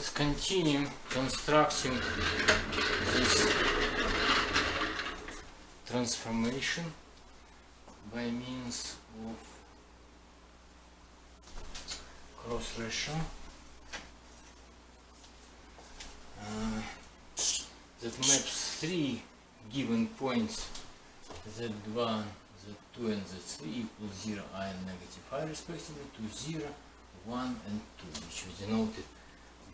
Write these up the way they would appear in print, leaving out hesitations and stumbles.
let's continue constructing this transformation by means of cross ratio that maps three given points z1, z2 and z3 equals 0, I and negative I respectively to 0, 1 and 2, which we denoted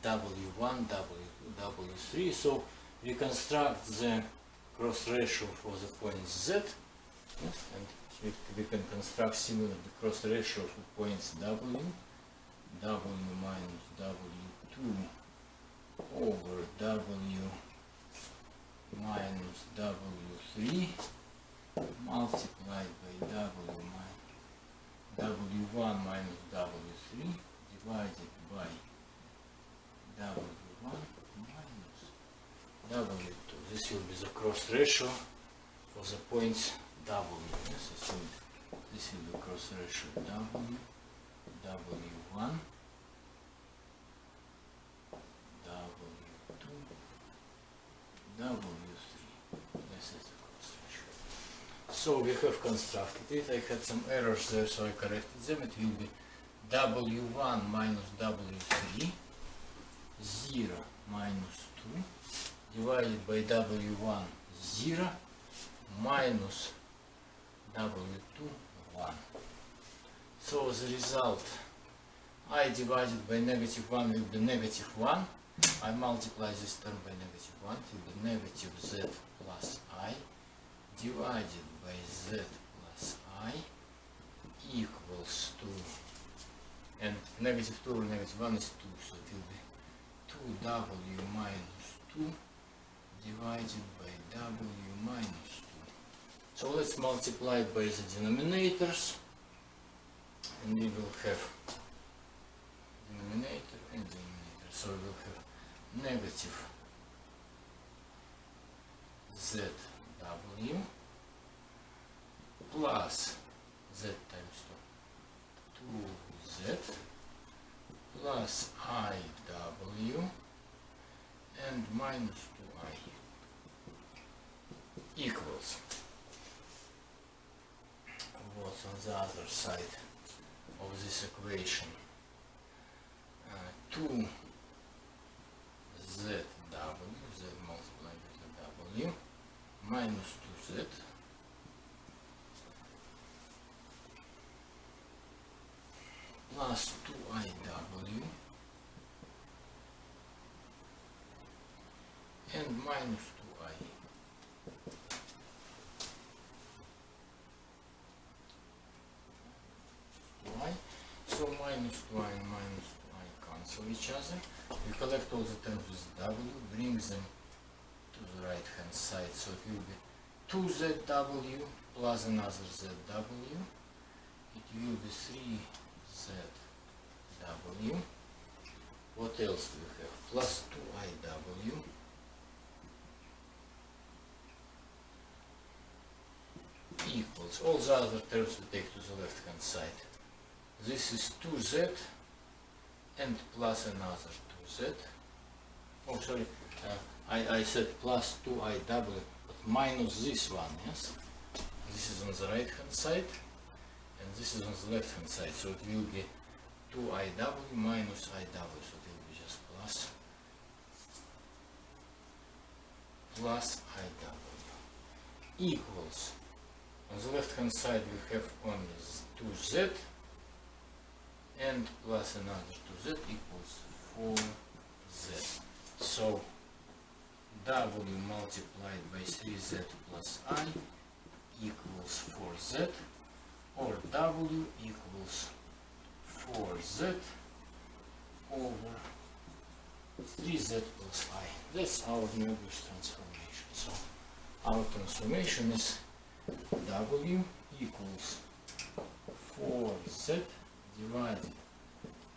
W1, W2, W3. So we construct the cross ratio for the point Z, yes, and we can construct similar the cross ratio for points W, W minus W2 over W minus W3 multiplied by W1 minus W3 divided by W1 minus W2. This will be the cross ratio for the points W. Yes, so this will be cross ratio W, W1, W2, W3. This is the cross ratio. So we have constructed it. I had some errors there, so I corrected them. It will be W1 minus W3, 0 minus 2, divided by W1, 0, minus W2, 1. So the result, I divided by negative 1 will be negative 1. I multiply this term by negative 1, it will be negative z plus I divided by z plus I equals to, and negative 2 over negative 1 is 2, so it will be 2w minus 2 divided by w minus 2. So let's multiply by the denominators, and we will have denominator and denominator. So we will have negative zw plus z times 2, 2z plus iw and minus 2i equals what's on the other side of this equation, 2zw, z multiplied by w, minus 2z plus 2iw and minus 2i. So minus 2i and minus 2i cancel each other. We collect all the terms with w, bring them to the right hand side, so it will be 2zw plus another zw, it will be 3zw. What else do we have? Plus 2iw equals, all the other terms we take to the left hand side. This is 2z and plus another 2z. Oh, sorry, I said plus 2iw, but minus this one, yes? This is on the right hand side, and this is on the left hand side, so it will be 2iw minus iw, so it will be just plus iw equals, on the left hand side we have only 2z and plus another 2z equals 4z. So w multiplied by 3z plus I equals 4z, or w equals 4z over 3z plus I. That's our Moebius transformation. So our transformation is w equals 4z divided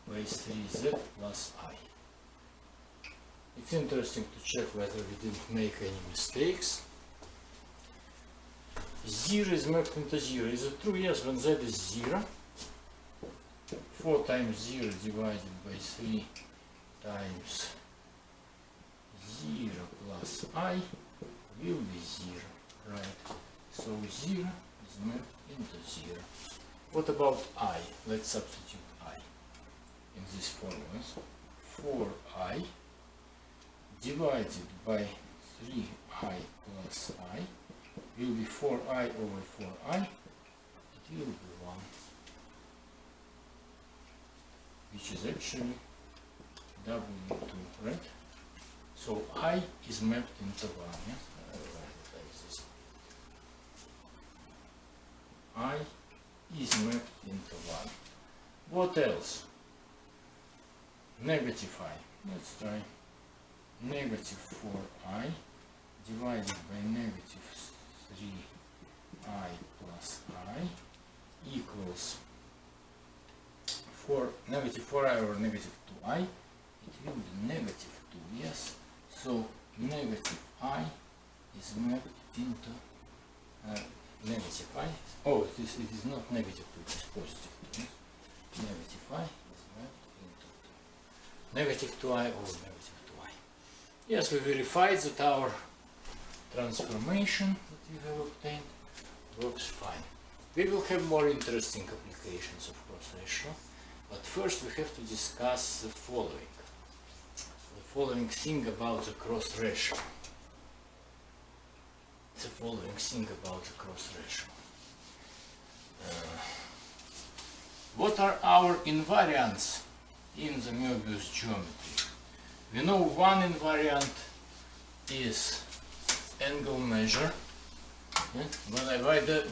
by 3z plus I. It's interesting to check whether we didn't make any mistakes. 0 is mapped into 0. Is it true? Yes, when z is 0. 4 times 0 divided by 3 times 0 plus I will be 0, right? So 0 is mapped into 0. What about I? Let's substitute I in these formulas. 4I divided by 3I plus I will be 4I over 4I. It will be 1, which is actually W2, right? So I is mapped into 1, yes? I will write it like this. I is mapped into 1. What else? Negative I. Let's try. Negative 4I divided by negative 3I plus I equals negative 4I over negative 2I. It will be negative 2, yes. So negative I is mapped into negative I. Oh, it is not negative 2, it is positive 2. Yes? Negative I is mapped into 2. Negative 2I over negative 2I. Yes, we verified that our transformation that we have obtained works fine. We will have more interesting applications of cross ratio, but first we have to discuss the following. The following thing about the cross ratio. The following thing about the cross ratio. What are our invariants in the Moebius geometry? We know one invariant is angle measure. Yeah?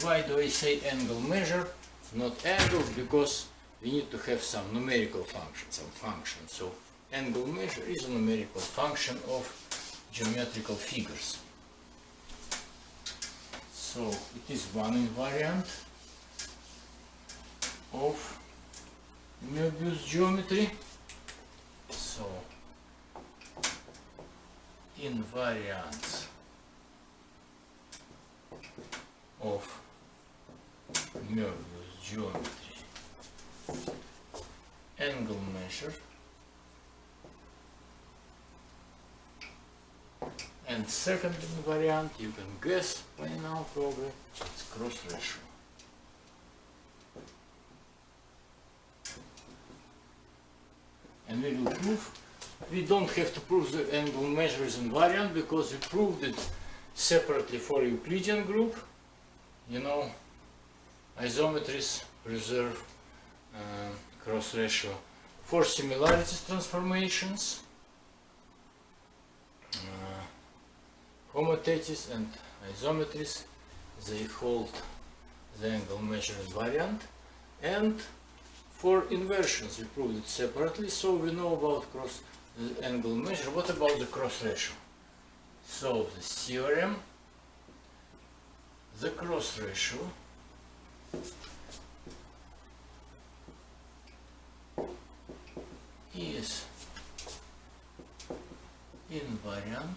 Why do I say angle measure, not angles? Because we need to have some numerical function, some function. So angle measure is a numerical function of geometrical figures. So it is one invariant of Moebius geometry. So invariance of Moebius geometry angle measure, and second invariant, you can guess by now probably, it's cross ratio. And we will prove, we don't have to prove the angle measure is invariant because we proved it separately for Euclidean group. You know, isometries preserve cross ratio for similarities transformations, homothéties and isometries, they hold the angle measure invariant, and for inversions we proved it separately, so we know about the angle measure. What about the cross ratio? So the theorem, the cross ratio is invariant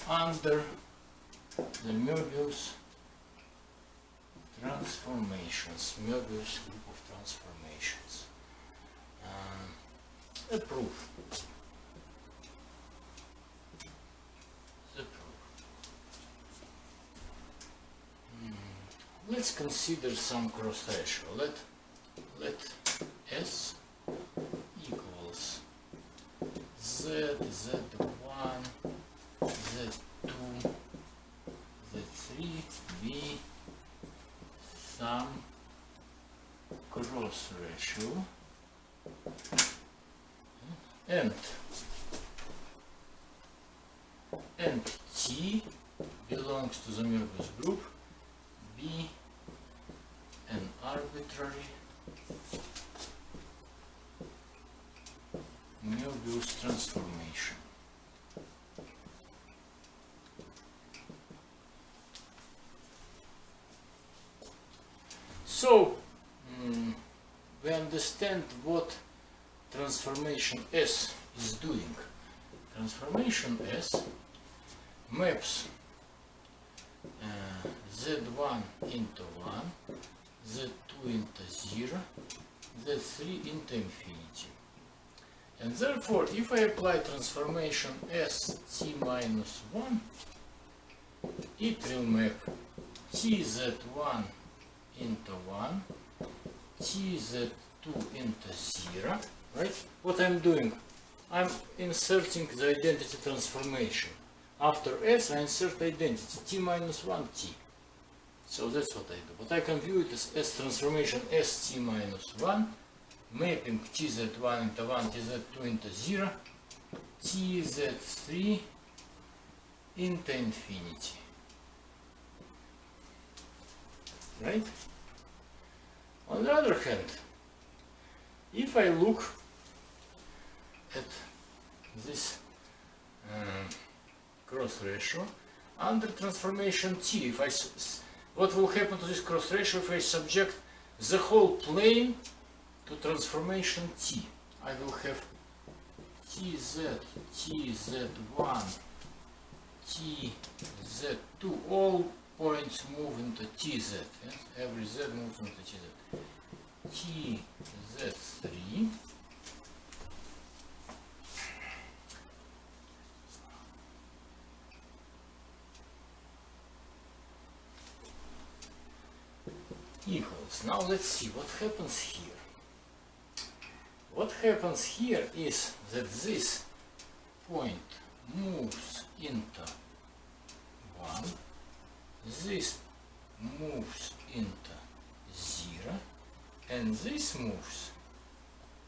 under the Moebius transformations, Moebius group of transformations. A proof. The proof. Let's consider some cross ratio. Let S equals Z, Z1, Z2, Z3 be some cross ratio, and T belongs to the Moebius group, be an arbitrary Moebius transformation. So we understand what transformation S is doing. Transformation S maps Z1 into 1, Z2 into 0, Z3 into infinity. And therefore, if I apply transformation st minus 1, it will map tz1 into 1, tz2 into 0, right? What I'm doing, I'm inserting the identity transformation. After s, I insert identity, t minus 1 t. So that's what I do. But I can view it as s transformation st minus 1, mapping tz1 into 1, tz2 into 0, tz3 into infinity. Right? On the other hand, if I look at this cross ratio under transformation t, what will happen to this cross ratio if I subject the whole plane to transformation t? I will have tz, tz1, tz2, all points move into tz, yes? Every z moves into tz. tz3 equals. Now let's see what happens here. What happens here is that this point moves into 1, this moves into 0, and this moves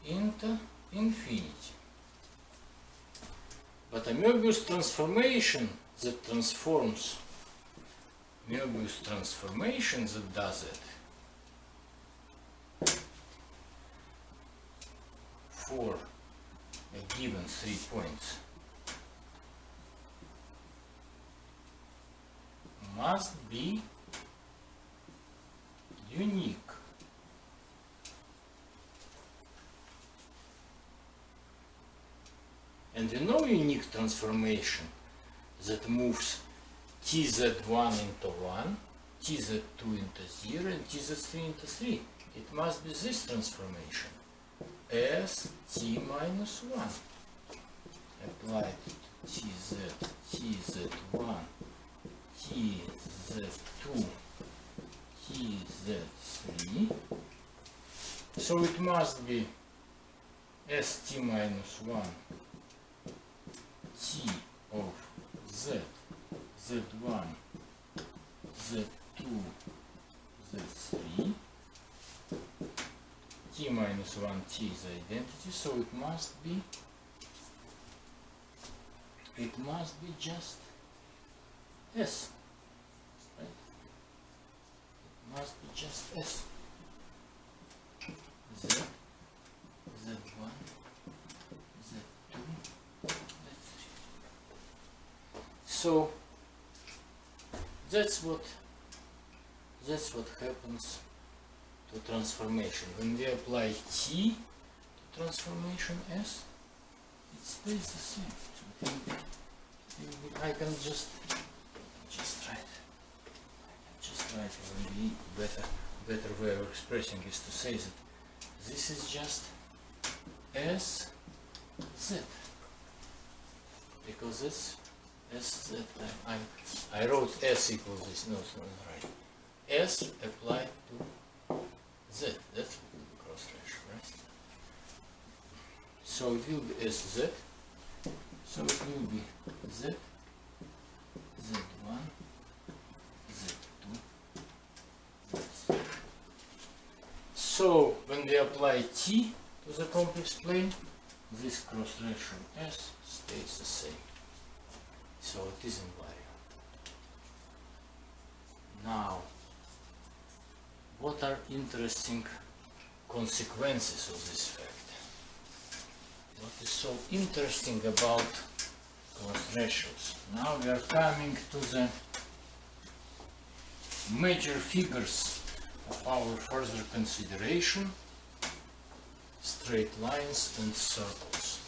into infinity. But a Moebius transformation that transforms, Moebius transformation that does it for a given 3 points must be unique. And we know unique transformation that moves tz1 into 1, tz2 into 0, and tz3 into 3. It must be this transformation, st minus 1, applied to tz, tz1, tz2, tz3. So it must be st minus 1 t of z, z1, z2, z3. T minus 1 t is identity, so it must be just s, right? It must be just s. Z, z1, z2, z3. So that's what happens to transformation. When we apply t to transformation s, it stays the same. So I can just write. Maybe better way of expressing is to say that this is just s z, because it's s z. I wrote s equals this. No, it's not right. S applied to z. That's the cross ratio, right? So it will be sz. So it will be z, z1, z2, z3. So when we apply t to the complex plane, this cross ratio s stays the same. So it is invariant. Now, what are interesting consequences of this fact? What is so interesting about cross ratios? Now we are coming to the major figures of our further consideration: straight lines and circles.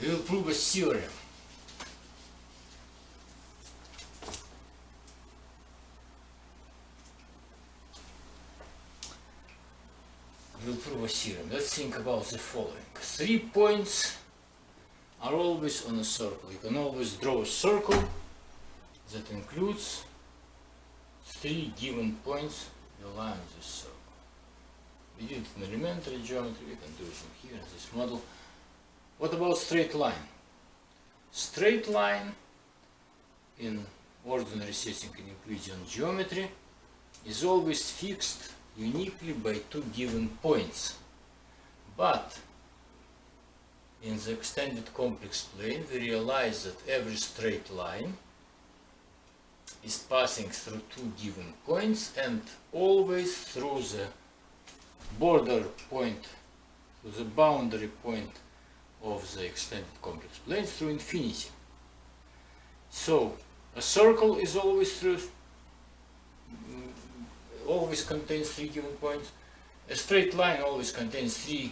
We will prove a theorem. theorem. Let's think about the following. 3 points are always on a circle. You can always draw a circle that includes 3 given points align this circle. We did it in elementary geometry, we can do it in here in this model. What about straight line? Straight line in ordinary setting in Euclidean geometry is always fixed uniquely by 2 given points. But in the extended complex plane we realize that every straight line is passing through 2 given points and always through the border point, through the boundary point of the extended complex plane through infinity. So a circle is always always contains 3 given points. A straight line always contains 2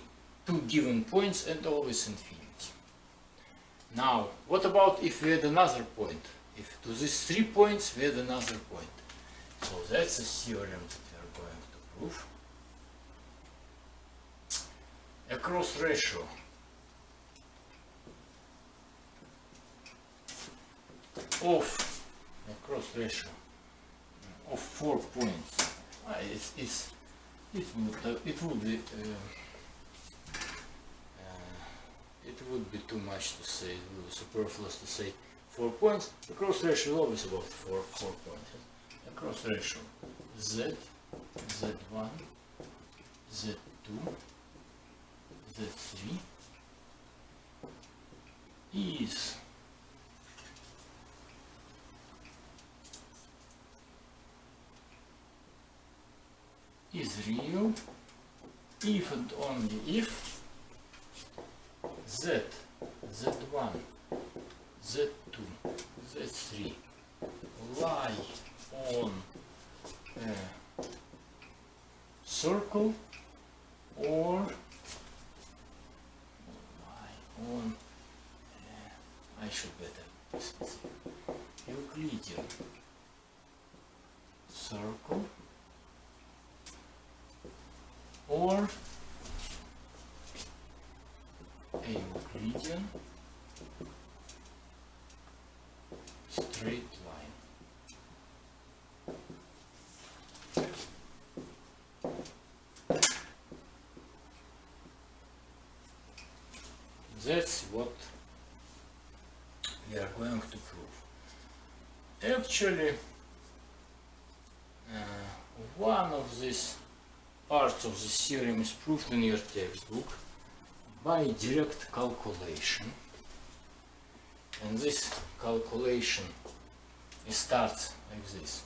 given points and always infinity. Now, what about if we add another point? If to these 3 points we add another point. So that's a theorem that we are going to prove. A cross ratio of of 4 points. It would be too much to say, it would be superfluous to say 4 points. The cross ratio is always about 4 points. A cross ratio Z, Z1, Z2, Z3 is real if and only if Z, Z1, Z2, Z3 lie on a circle or lie on I should better specify Euclidean circle or a Euclidean straight line. That's what we are going to prove. Actually, one of these parts of the theorem is proved in your textbook by direct calculation, and this calculation starts like this.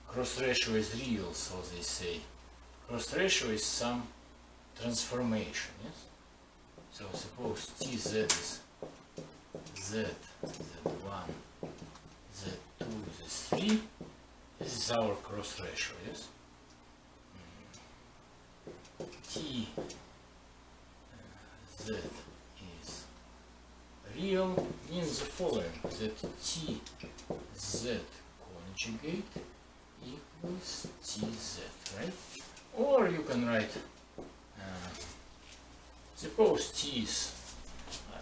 Cross ratio is real, so they say. Cross ratio is some transformation, yes? So suppose Tz is Z, Z1, Z2, Z3. This is our cross ratio, yes? T Z is real means the following, that T Z conjugate equals Tz, right? Or you can write, suppose T is,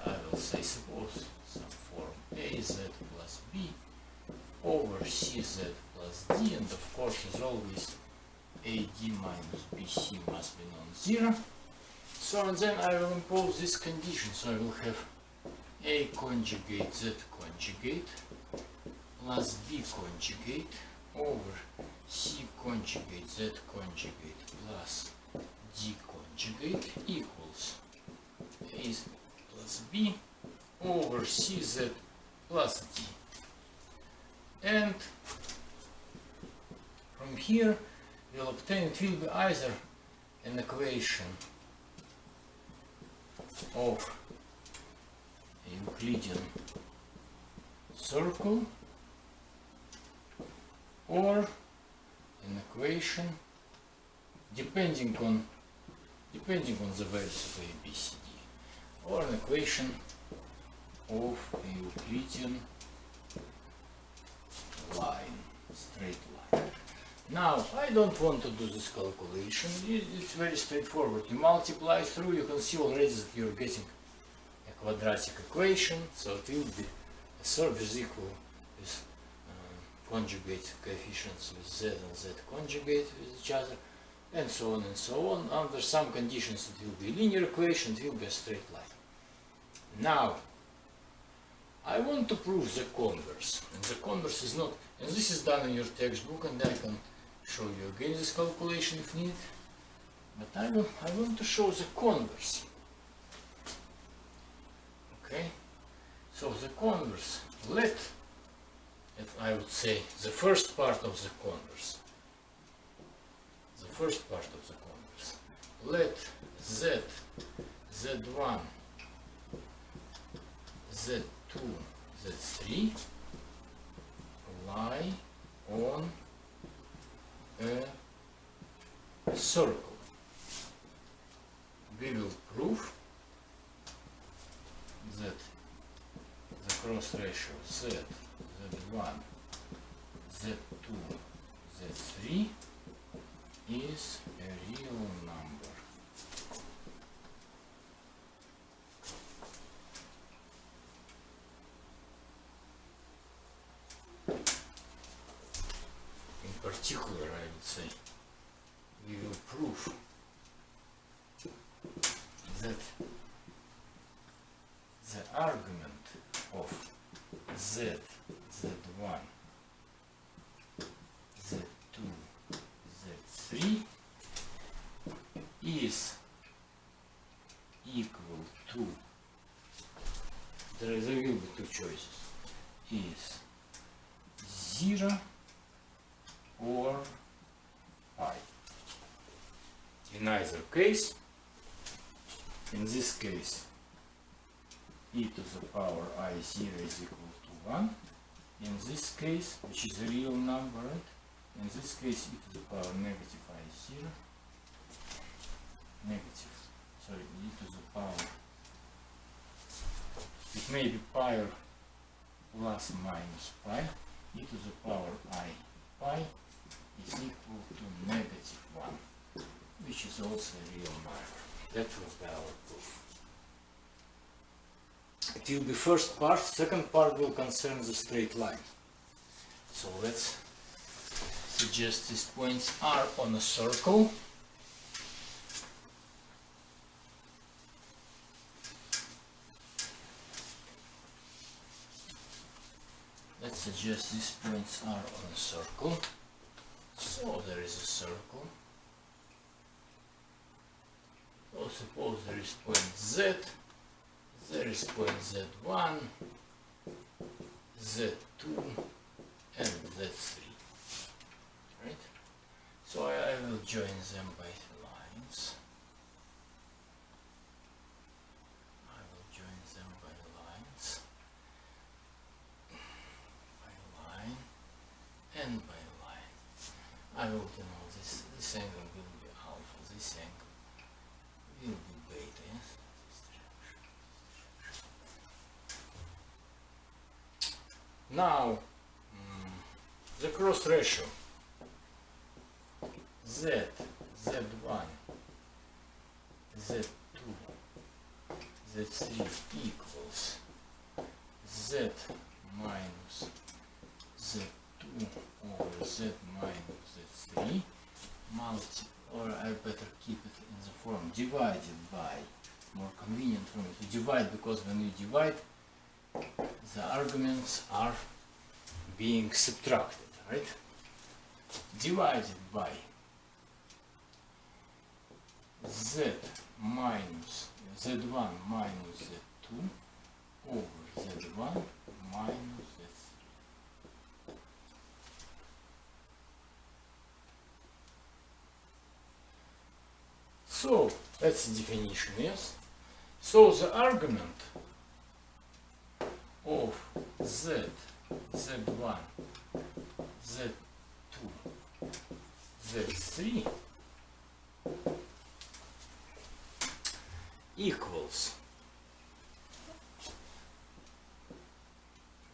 I will say suppose some form AZ plus B over CZ plus D, and of course as always AD minus BC must be non-zero. So and then I will impose this condition. So I will have A conjugate Z conjugate plus B conjugate over C conjugate Z conjugate plus D conjugate equals A plus B over CZ plus D. And from here we'll obtain, it will be either an equation of a Euclidean circle or an equation depending on the values of A, B, C, D, or an equation of a Euclidean line, straight line. Now, I don't want to do this calculation. It's very straightforward. You multiply through, you can see already that you're getting a quadratic equation, so it will be a surface equal with conjugate coefficients with z and z conjugate with each other, and so on and so on. Under some conditions it will be a linear equation, it will be a straight line. Now, I want to prove the converse, and the converse is not, and this is done in your textbook, and I can show you again this calculation if needed, but I want to show the converse. Okay, so the converse, I would say the first part of the converse, let z, z1, z2, z3 lie on a circle. We will prove that the cross ratio z, z1, z2, z3 is a real number. In particular, I would say, we will prove that the argument of z, z1, z2, z3 is equal to, there will be two choices, is 0 or pi. In either case, in this case, e to the power I0 is equal to 1. In this case, which is a real number, right? In this case, e to the power negative I0, e to the power, it may be pi or plus minus pi, e to the power I pi is equal to negative 1, which is also a real number. That will be our proof. It will be first part, second part will concern the straight line. So let's suggest these points are on a circle. Let's suggest these points are on a circle. So there is a circle. So suppose there is point Z, there is point Z1, Z2 and Z3, right? So I will join them by lines. I will join them by lines, by line and by line. I will denote this angle will be alpha, this angle will be beta, yes? Now, the cross ratio Z, Z1, Z2, Z3 equals Z minus Z2 over Z minus Z3 or I better keep it in the form divided by, more convenient for me to divide, because when you divide the arguments are being subtracted, right? Divided by Z minus Z1 minus Z2 over Z1 minus Z3. So that's the definition, yes? So the argument of Z, Z1, Z2, Z3 equals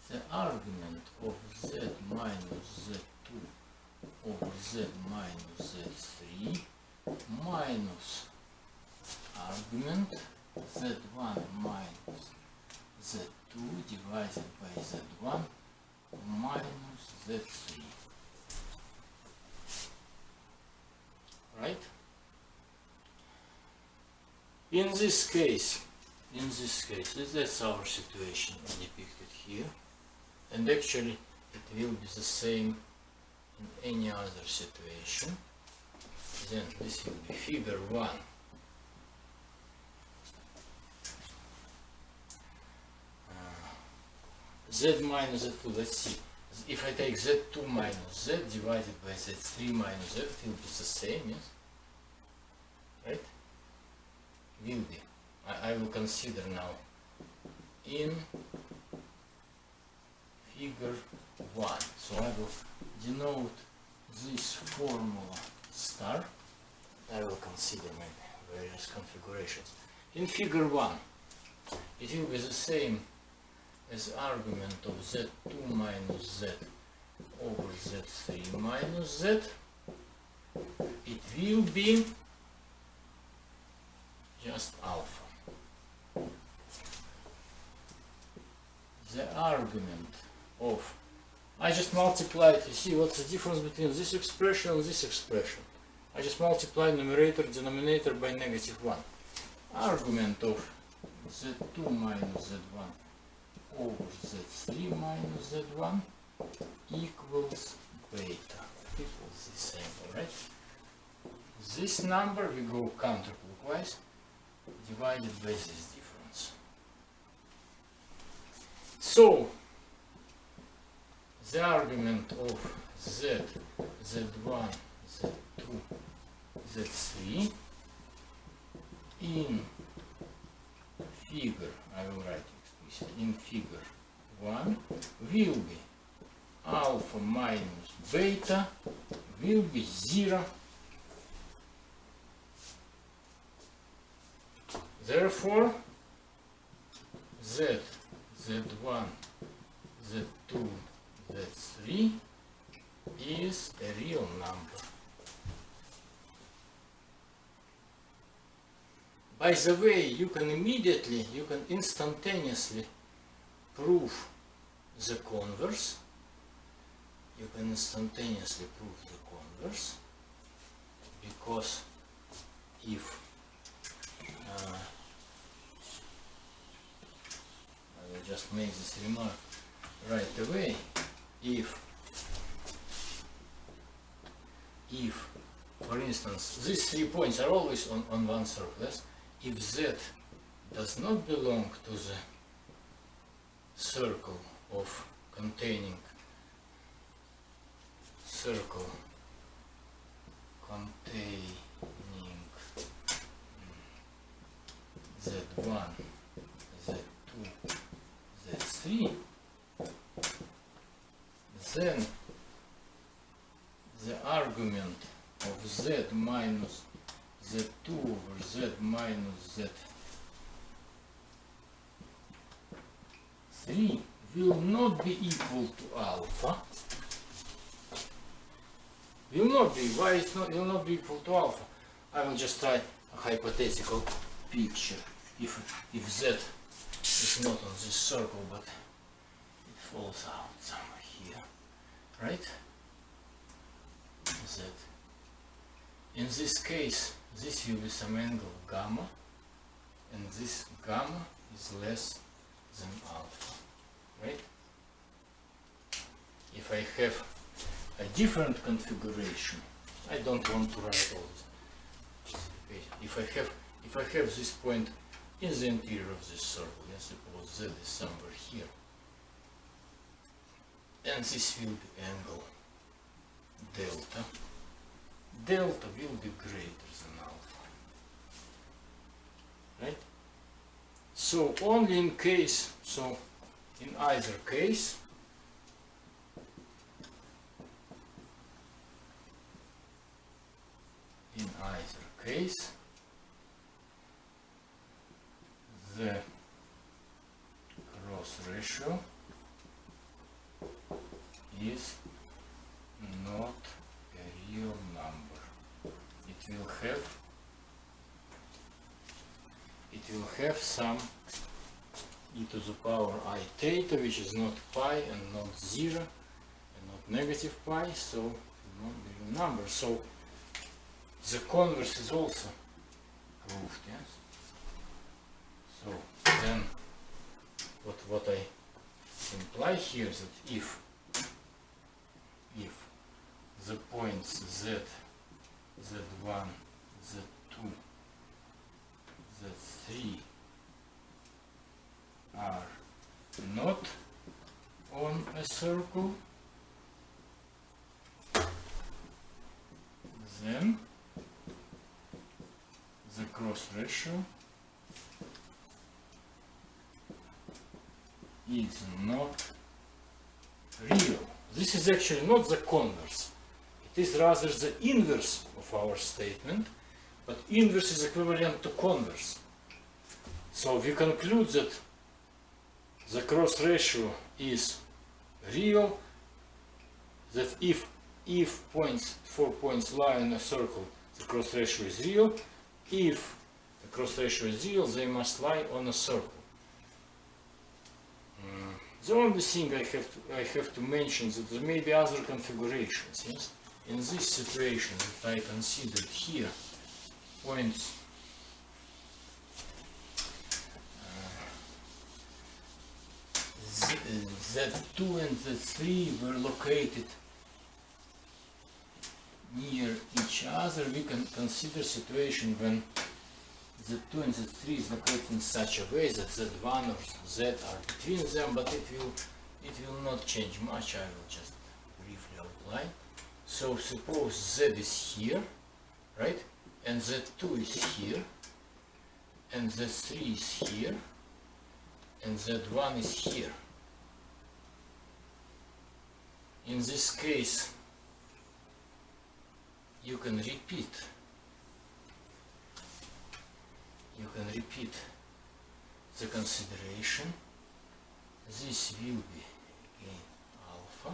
the argument of Z minus Z2 over z minus z3 minus argument z1 minus z2 divided by z1 minus z3. Right? In this case, that's our situation depicted here, and actually it will be the same in any other situation. Then this will be figure 1. Z minus Z2, let's see. If I take Z2 minus Z divided by Z3 minus Z, it will be the same, yes? Right? Will be. I will consider now in figure 1. So I will denote this formula star. I will consider maybe various configurations. In figure 1, it will be the same as argument of Z2 minus Z over Z3 minus Z. It will be just alpha. The argument of, I just multiplied, you see what's the difference between this expression and this expression. I just multiply numerator, denominator by -1. Argument of Z2 minus Z1 over Z3 minus Z1 equals beta, equals the same, right? This number, we go counterclockwise, divided by this difference. So, the argument of Z, Z1, Z2, Z3 in figure, I will write explicitly, in figure 1 will be alpha minus beta will be 0. Therefore, Z, Z1, Z2, Z3 is a real number. By the way, you can instantaneously prove the converse. You can instantaneously prove the converse, because if I will just make this remark right away. If for instance, these 3 points are always on one circle, yes? If Z does not belong to the circle of containing Z1, Z2, Z3, then the argument of Z minus Z2 over Z minus Z3 will not be equal to alpha. Will not be. Why it will not be equal to alpha? I will just try a hypothetical picture. If Z is not on this circle, but it falls out somewhere here, right? Z. In this case, this will be some angle gamma, and this gamma is less than alpha, right? If I have a different configuration, I don't want to write all this. If I have this point in the interior of this circle, let's suppose Z is somewhere here, and this will be angle delta. Delta will be greater than alpha, right? So only in case, so in either case, the cross ratio is not a real number. It will have some e to the power I theta, which is not pi and not 0 and not negative pi, so not real number. So the converse is also proved, yes? So then what I imply here is that if the points z, z1, z2, z3 are not on a circle, then the cross ratio is not real. This is actually not the converse. It is rather the inverse of our statement, but inverse is equivalent to converse. So we conclude that the cross ratio is real, that if 4 points lie in a circle, the cross ratio is real. If the cross ratio is real, they must lie on a circle. The only thing I have to mention is that there may be other configurations. Yes? In this situation that I considered here, points Z2 and Z3 were located near each other, we can consider situation when Z2 and Z3 is located in such a way that Z1 or Z are between them, but it will not change much. I will just briefly outline. So suppose Z is here, right? And Z2 is here, and Z3 is here, and Z1 is here. In this case, you can repeat the consideration. This will be again alpha,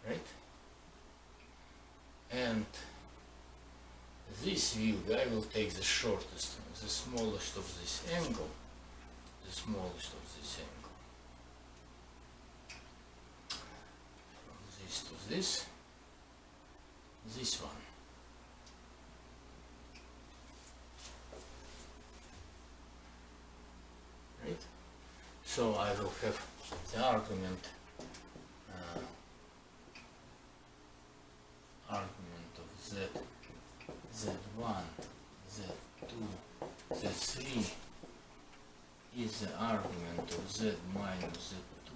right? And this will be, I will take the shortest, the smallest of this angle, from this to this one. Right? So I will have the argument of Z, Z1, Z2, Z3 is the argument of Z minus Z2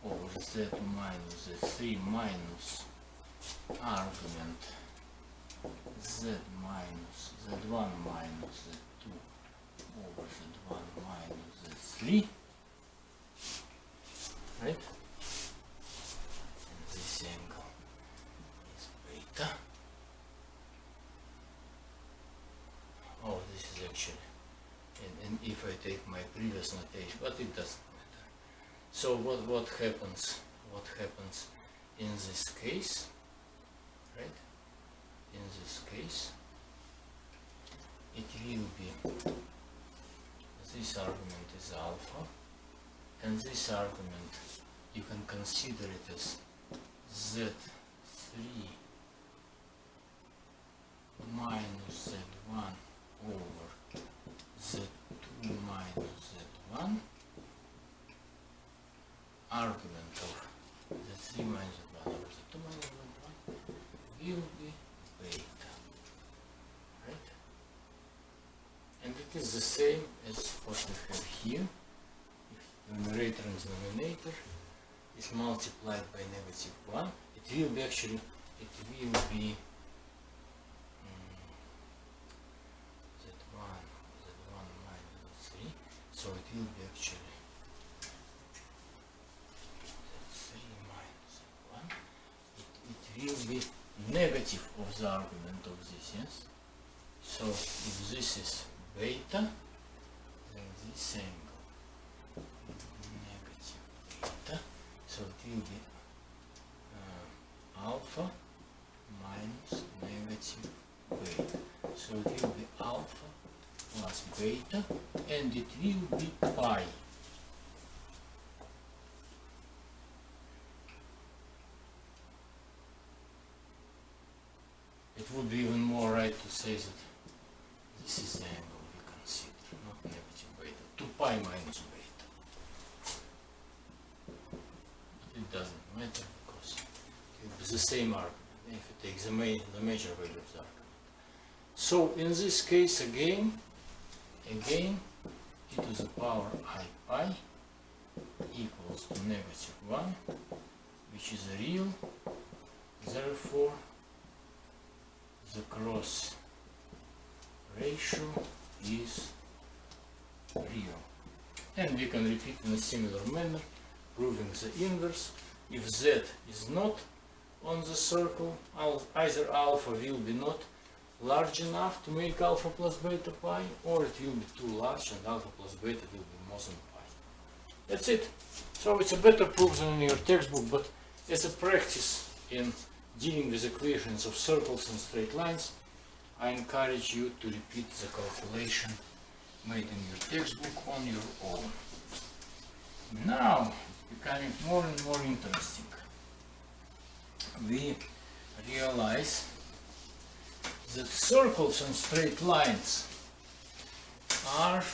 over Z minus Z3 minus argument Z minus Z1 minus Z2 over Z1 minus Z3, right? And this angle is beta. Oh, this is actually, and if I take my previous notation, but it doesn't matter. So what happens in this case, right? In this case, it will be, this argument is alpha, and this argument you can consider it as Z3 minus Z1 over Z2 minus Z1, argument of Z3 minus Z1 over Z2 minus Z1 will be beta, right? And it is the same as what we have here. If the numerator and denominator is multiplied by -1, it will be actually, Z1 minus Z3, so it will be actually Z3 minus Z1. It will be negative of the argument of this, yes? So if this is beta, then this angle negative beta, so it will be alpha minus beta, and it will be pi. It would be even more right to say that this is the angle we consider, not negative beta, 2 pi minus beta. It doesn't matter because it's the same argument if you take the major value of the argument. So in this case again e to the power I pi equals to -1, which is a real, therefore the cross ratio is real. And we can repeat in a similar manner, proving the inverse. If z is not on the circle, either alpha will be not large enough to make alpha plus beta pi, or it will be too large and alpha plus beta will be more than pi. That's it. So it's a better proof than in your textbook, but as a practice in dealing with equations of circles and straight lines, I encourage you to repeat the calculation made in your textbook on your own. Now it's becoming more and more interesting. We realize that circles and straight lines are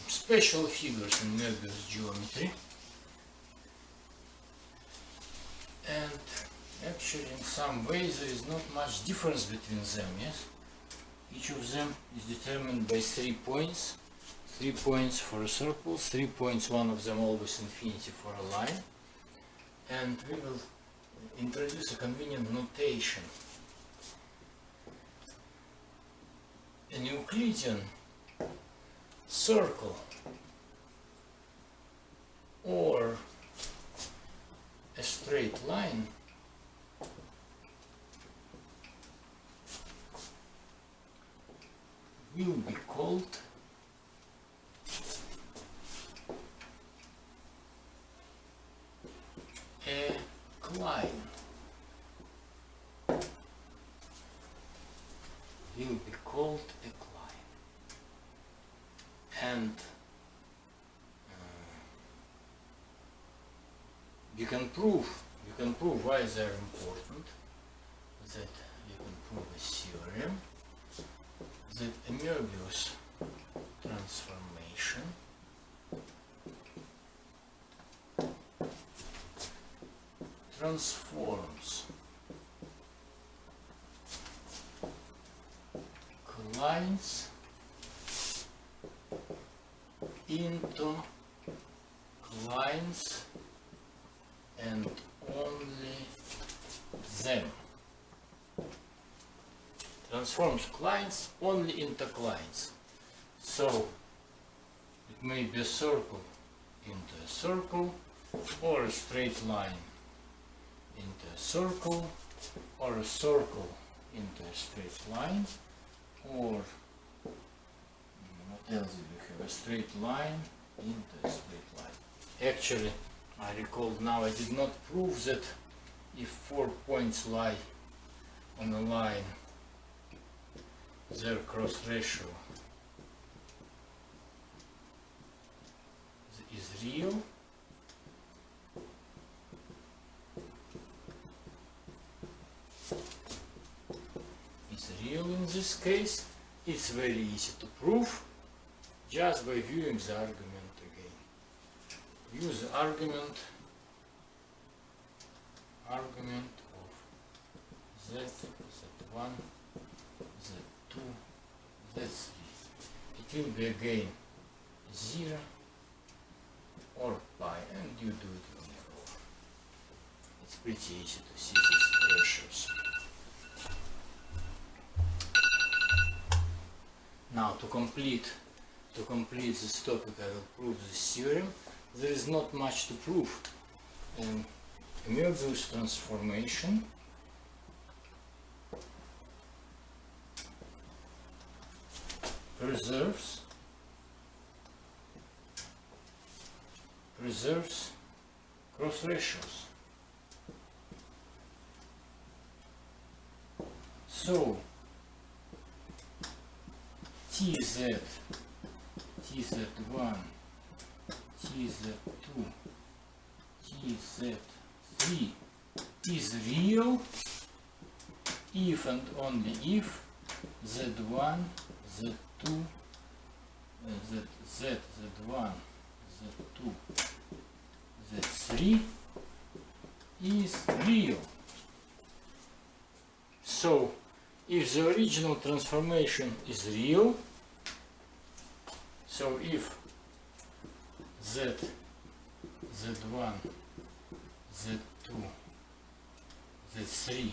special figures in Moebius geometry, and actually in some ways there is not much difference between them, yes? Each of them is determined by 3 points. 3 points for a circle, 3 points, one of them always infinity for a line. And we will introduce a convenient notation. An Euclidean circle or a straight line will be called a Cline. Will be called a Cline. And you can prove why they are important. That you can prove a theorem that a Moebius transformation transforms Clines into Clines and only them. Transforms Clines only into Clines. So it may be a circle into a circle, or a straight line into a circle, or a circle into a straight line, or what else do we have? A straight line into a straight line. Actually, I recall now I did not prove that if 4 points lie on a line, their cross ratio is real. It's real in this case. It's very easy to prove just by viewing the argument again. View the argument of z, z1, z2, z3. It will be again 0 or pi, and you do it on your own. It's pretty easy to see these ratios. Now to complete this topic, I will prove this theorem. There is not much to prove. A Moebius transformation preserves cross ratios. So tz, tz1, tz2, tz3 is real if and only if z1, z2, z1, z2, z3 is real. So, if the original transformation is real, so if z, z1, z2, z3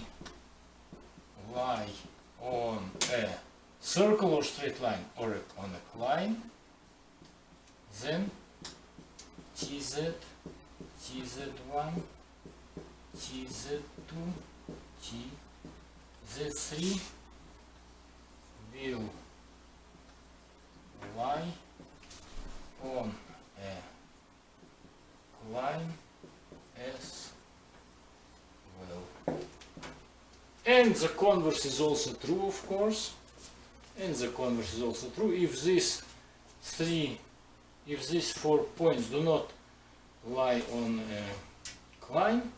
lie on a circle or straight line or on a line, then tz, tz1, tz2, tz3 will lie on a line as well. And the converse is also true, of course. And the converse is also true if these four points do not lie on a Cline,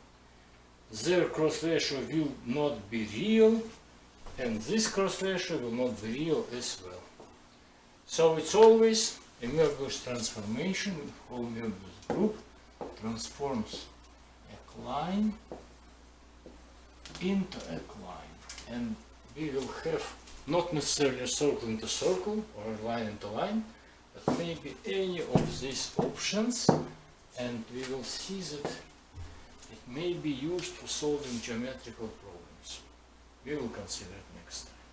their cross ratio will not be real, and this cross ratio will not be real as well. So it's always a Moebius transformation. The whole Moebius group transforms a Cline into a Cline, and we will have not necessarily a circle into circle or a line into line, but maybe any of these options, and we will see that it may be used for solving geometrical problems. We will consider it next time.